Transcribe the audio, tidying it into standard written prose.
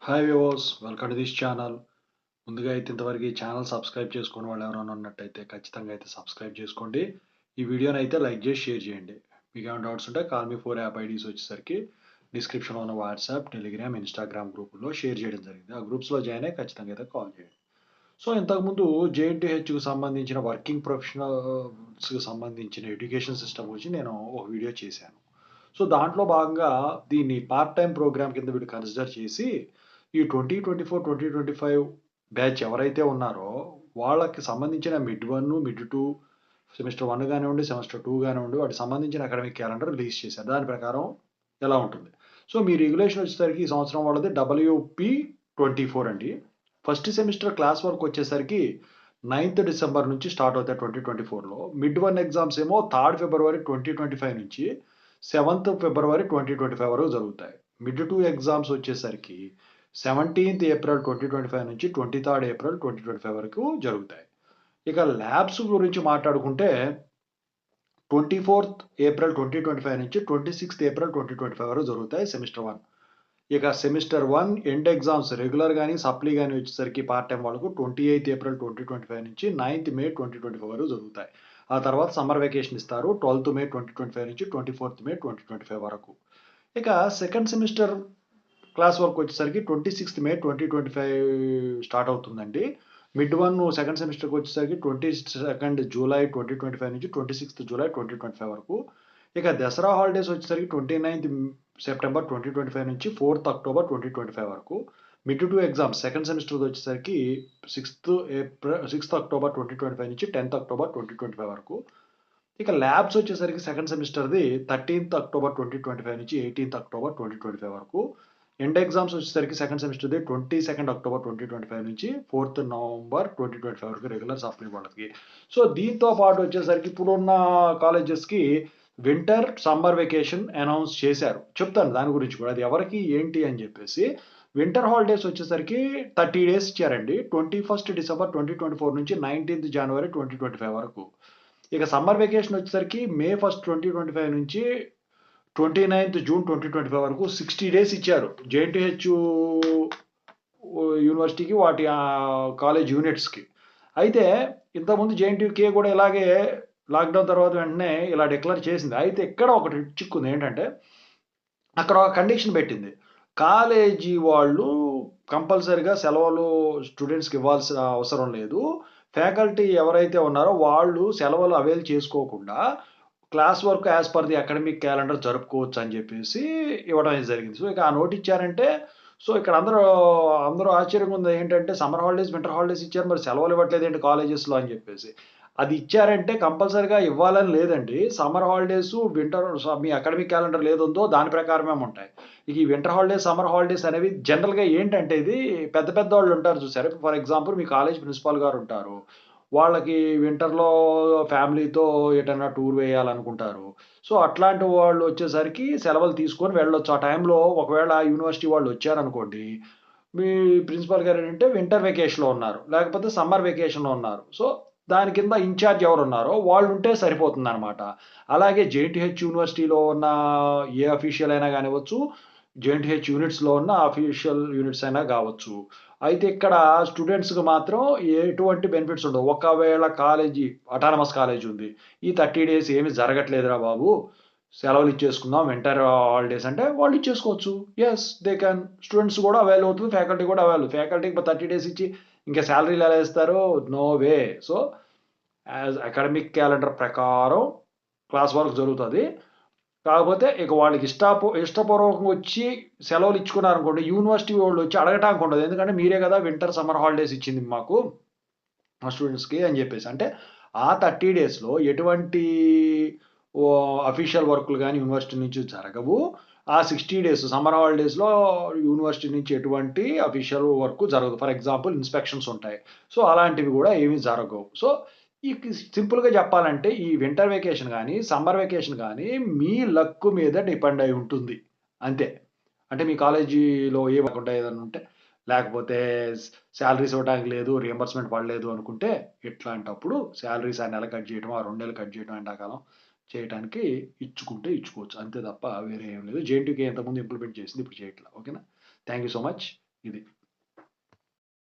Hi viewers, welcome to this channel. ముందుగా అయితే ఇంతవరకు ఈ ఛానల్ సబ్స్క్రైబ్ చేసుకుని వాళ్ళు ఎవరైనా ఉన్నట్టయితే ఖచ్చితంగా అయితే సబ్స్క్రైబ్ చేసుకోండి. ఈ వీడియోని అయితే లైక్ చేసి షేర్ చేయండి. మీకు ఏమైనా డౌట్స్ ఉంటే కాల్ మీ 4 యాప్ ఐడీస్ వచ్చేసరికి డిస్క్రిప్షన్లో ఉన్న వాట్సాప్, టెలిగ్రామ్, ఇన్స్టాగ్రామ్ గ్రూపుల్లో షేర్ చేయడం జరిగింది. ఆ గ్రూప్స్లో జాయిన్ అయ్యి ఖచ్చితంగా అయితే కాల్ చేయండి. సో ఇంతకుముందు జేఎన్టీహెచ్కి సంబంధించిన వర్కింగ్ ప్రొఫెషనల్స్కి సంబంధించిన ఎడ్యుకేషన్ సిస్టమ్ గురించి నేను ఒక వీడియో చేశాను. సో దాంట్లో భాగంగా దీన్ని పార్ట్ టైం ప్రోగ్రామ్ కింద వీడు కన్సిడర్ చేసి ఈ 2024-2025 బ్యాచ్ ఎవరైతే ఉన్నారో వాళ్ళకి సంబంధించిన మిడ్ 1, మిడ్ 2, సెమిస్టర్ 1 కానివ్వండి, సెమిస్టర్ 2 కానివ్వండి, వాటికి సంబంధించిన అకాడమిక్ క్యాలెండర్ రిలీజ్ చేశారు. దాని ప్రకారం ఎలా ఉంటుంది. సో మీ రెగ్యులేషన్ వచ్చేసరికి ఈ సంవత్సరం వాళ్ళది WP24 అండి. ఫస్ట్ సెమిస్టర్ క్లాస్ వర్క్ వచ్చేసరికి 9th డిసెంబర్ నుంచి స్టార్ట్ అవుతాయి 2024లో. మిడ్ 1 ఎగ్జామ్స్ ఏమో 3rd ఫిబ్రవరి 2025 నుంచి 7th ఫిబ్రవరి 2025 వరకు జరుగుతాయి. మిడ్ 2 ఎగ్జామ్స్ వచ్చేసరికి 17th ఏప్రిల్ 2025 నుంచి 23rd ఏప్రిల్ 2025 వరకు జరుగుతాయి. ఇక ల్యాబ్స్ గురించి మాట్లాడుకుంటే 24th ఏప్రిల్ 2025 నుంచి 26th ఏప్రిల్ 2025 వరకు జరుగుతాయి సెమిస్టర్ 1. ఇక సెమిస్టర్ 1 ఎండ్ ఎగ్జామ్స్ రెగ్యులర్ కానీ సప్లీ కానీ వచ్చేసరికి పార్ట్ టైం వాళ్ళకు 28th ఏప్రిల్ 2025 నుంచి 9th మే 2025 వరకు జరుగుతాయి. ఆ తర్వాత సమ్మర్ వెకేషన్ ఇస్తారు 12th మే 2025 నుంచి 24th మే 2025 వరకు. ఇక సెకండ్ సెమిస్టర్ క్లాస్ వర్క్ వచ్చేసరికి 26th మే 2025 స్టార్ట్ అవుతుందండి. మిడ్ 1 సెకండ్ సెమిస్టర్కి వచ్చేసరికి 22nd జూలై 2025 నుంచి 26th జూలై 2025 వరకు. ఇక దసరా హాలిడేస్ వచ్చేసరికి 29th సెప్టెంబర్ 2025 నుంచి 4th అక్టోబర్ 2025 వరకు. మిడ్ 2 ఎగ్జామ్స్ సెకండ్ సెమిస్టర్ వచ్చేసరికి 6th అక్టోబర్ 2025 నుంచి 10th అక్టోబర్ 2025 వరకు. ఇక ల్యాబ్స్ వచ్చేసరికి సెకండ్ సెమిస్టర్ది 13th అక్టోబర్ 2025 నుంచి 18th అక్టోబర్ 2025 వరకు. ఎండ్ ఎగ్జామ్స్ వచ్చేసరికి సెకండ్ సెమిస్టర్ది 22nd అక్టోబర్ 2025 నుంచి 4th నవంబర్ 2025 వరకు రెగ్యులర్ సప్లీ వాళ్ళకి. సో దీంతో పాటు వచ్చేసరికి ఇప్పుడున్న కాలేజెస్కి వింటర్ సమ్మర్ వెకేషన్ అనౌన్స్ చేశారు. చెప్తాను దాని గురించి కూడా, అది ఎవరికి ఏంటి అని చెప్పేసి. వింటర్ హాలిడేస్ వచ్చేసరికి 30 డేస్ ఇచ్చారండి. 21st డిసెంబర్ 2024 నుంచి 19th జనవరి 2025 వరకు. ఇక సమ్మర్ వెకేషన్ వచ్చేసరికి మే 1st 2025 నుంచి 29th జూన్ 2025 వరకు 60 డేస్ ఇచ్చారు జేఎన్టీహెచ్ యూనివర్సిటీకి, వాటి కాలేజ్ యూనిట్స్కి. అయితే ఇంతకుముందు జేఎన్టీకే కూడా ఇలాగే లాక్డౌన్ తర్వాత వెంటనే ఇలా డిక్లేర్ చేసింది. అయితే ఇక్కడ ఒకటి చిక్కుంది ఏంటంటే, అక్కడ ఒక కండిషన్ పెట్టింది. కాలేజీ వాళ్ళు కంపల్సరీగా సెలవులు స్టూడెంట్స్కి ఇవ్వాల్సిన అవసరం లేదు. ఫ్యాకల్టీ ఎవరైతే ఉన్నారో వాళ్ళు సెలవులు అవైల్ చేసుకోకుండా class work as per the academic calendar జరుపుకోవచ్చు అని చెప్పేసి ఇవ్వడం అనేది జరిగింది. సో ఇక ఆ నోట్ ఇచ్చారంటే, సో ఇక్కడ అందరూ ఆశ్చర్యంగా ఉంది ఏంటంటే, సమ్మర్ హాలిడేస్, వింటర్ హాలిడేస్ ఇచ్చారు, మరి సెలవులు ఇవ్వట్లేదు ఏంటి కాలేజెస్లో అని చెప్పేసి. అది ఇచ్చారంటే కంపల్సరీగా ఇవ్వాలని లేదండి. సమ్మర్ హాలిడేస్, వింటర్ మీ అకాడమిక్ క్యాలెండర్ లేదుందో దాని ప్రకారమే ఉంటాయి. ఇక ఈ వింటర్ హాలిడేస్, సమ్మర్ హాలిడేస్ అనేవి జనరల్‌గా ఏంటంటే, ఇది పెద్ద పెద్దోళ్ళు ఉంటారు చూసారా? For example me college principal గారు ఉంటారు. వాళ్ళకి వింటర్‌లో ఫ్యామిలీతో ఎటన్నా టూర్ వేయాలనుకుంటారు. సో అట్లాంటి వాళ్ళు వచ్చేసరికి సెలవులు తీసుకొని వెళ్ళొచ్చు. ఆ టైంలో ఒకవేళ యూనివర్సిటీ వాళ్ళు వచ్చారనుకోండి, మీ ప్రిన్సిపల్ గారు ఏంటంటే వింటర్ వెకేషన్‌లో ఉన్నారు, లేకపోతే సమ్మర్ వెకేషన్‌లో ఉన్నారు. సో దాని కింద ఇన్‌చార్జ్ ఎవరున్నారో వాళ్ళుంటే సరిపోతుందనమాట. అలాగే జేఎన్‌టీహెచ్ యూనివర్సిటీలో ఉన్న ఏ అఫీషియల్ అయినా గానివ్వచ్చు, జేఎన్‌టీహెచ్ యూనిట్స్‌లో ఉన్న అఫీషియల్ యూనిట్స్ అయినా గావచ్చు. అయితే ఇక్కడ స్టూడెంట్స్‌కి మాత్రం ఎటువంటి బెనిఫిట్స్ ఉండవు. ఒకవేళ కాలేజీ అటానమస్ కాలేజ్ ఉంది. ఈ 30 డేస్ ఏమి జరగట్లేదురా బాబు, సెలవులు ఇచ్చేసుకుందాం వింటర్ హాలిడేస్ అంటే వాళ్ళు ఇచ్చేసుకోవచ్చు. Yes they can. స్టూడెంట్స్ కూడా అవైల్ అవుతుంది. ఫ్యాకల్టీ కూడా అవైల్. ఫ్యాకల్టీకి 30 డేస్ ఇచ్చి ఇంకా సాలరీలు ఎలా ఇస్తారు? No way. So as academic calendar ప్రకారం క్లాస్ వర్క్ జరుగుతది. కాకపోతే ఇక వాళ్ళకి ఇష్టపూర్వకంగా వచ్చి సెలవులు ఇచ్చుకున్నారనుకోండి, యూనివర్సిటీ వాళ్ళు వచ్చి అడగటానికి ఉండదు. ఎందుకంటే మీరే కదా వింటర్, సమ్మర్ హాలిడేస్ ఇచ్చింది మాకు మా స్టూడెంట్స్‌కి అని చెప్పేసి. అంటే ఆ 30 డేస్‌లో ఎటువంటి అఫీషియల్ వర్కులు గాని యూనివర్సిటీ నుంచి జరగవు. ఆ 60 డేస్ సమ్మర్ హాలిడేస్‌లో యూనివర్సిటీ నుంచి ఎటువంటి అఫీషియల్ వర్క్ జరగదు. ఫర్ ఎగ్జాంపుల్ ఇన్స్‌పెక్షన్స్ ఉంటాయి. సో అలాంటివి కూడా ఏమి జరగవు. సో ఈ సింపుల్‌గా చెప్పాలంటే ఈ వింటర్ వెకేషన్ గాని, సమ్మర్ వెకేషన్ గాని మీ లక్ మీద డిపెండ్ అయి ఉంటుంది. అంతే. అంటే మీ కాలేజీలో ఏమనుకుంటే ఏదన్నా ఉంటే, లేకపోతే సాలరీస్ ఇవ్వడానికి లేదు, రీయింబర్స్‌మెంట్ పడలేదు అనుకుంటే, ఇట్లాంటప్పుడు సాలరీస్ ఆ నెల కట్ చేయటం, ఆ 2 నెలలు కట్ చేయటం ఎండాకాలం చేయటానికి ఇచ్చుకుంటే ఇచ్చుకోవచ్చు. అంతే తప్ప వేరే ఏం లేదు. జేఎన్‌టీయూకే ఇంతకుముందు ఇంప్లిమెంట్ చేసింది. ఇప్పుడు చేయట్లా. ఓకేనా? Thank you so much. ఇది.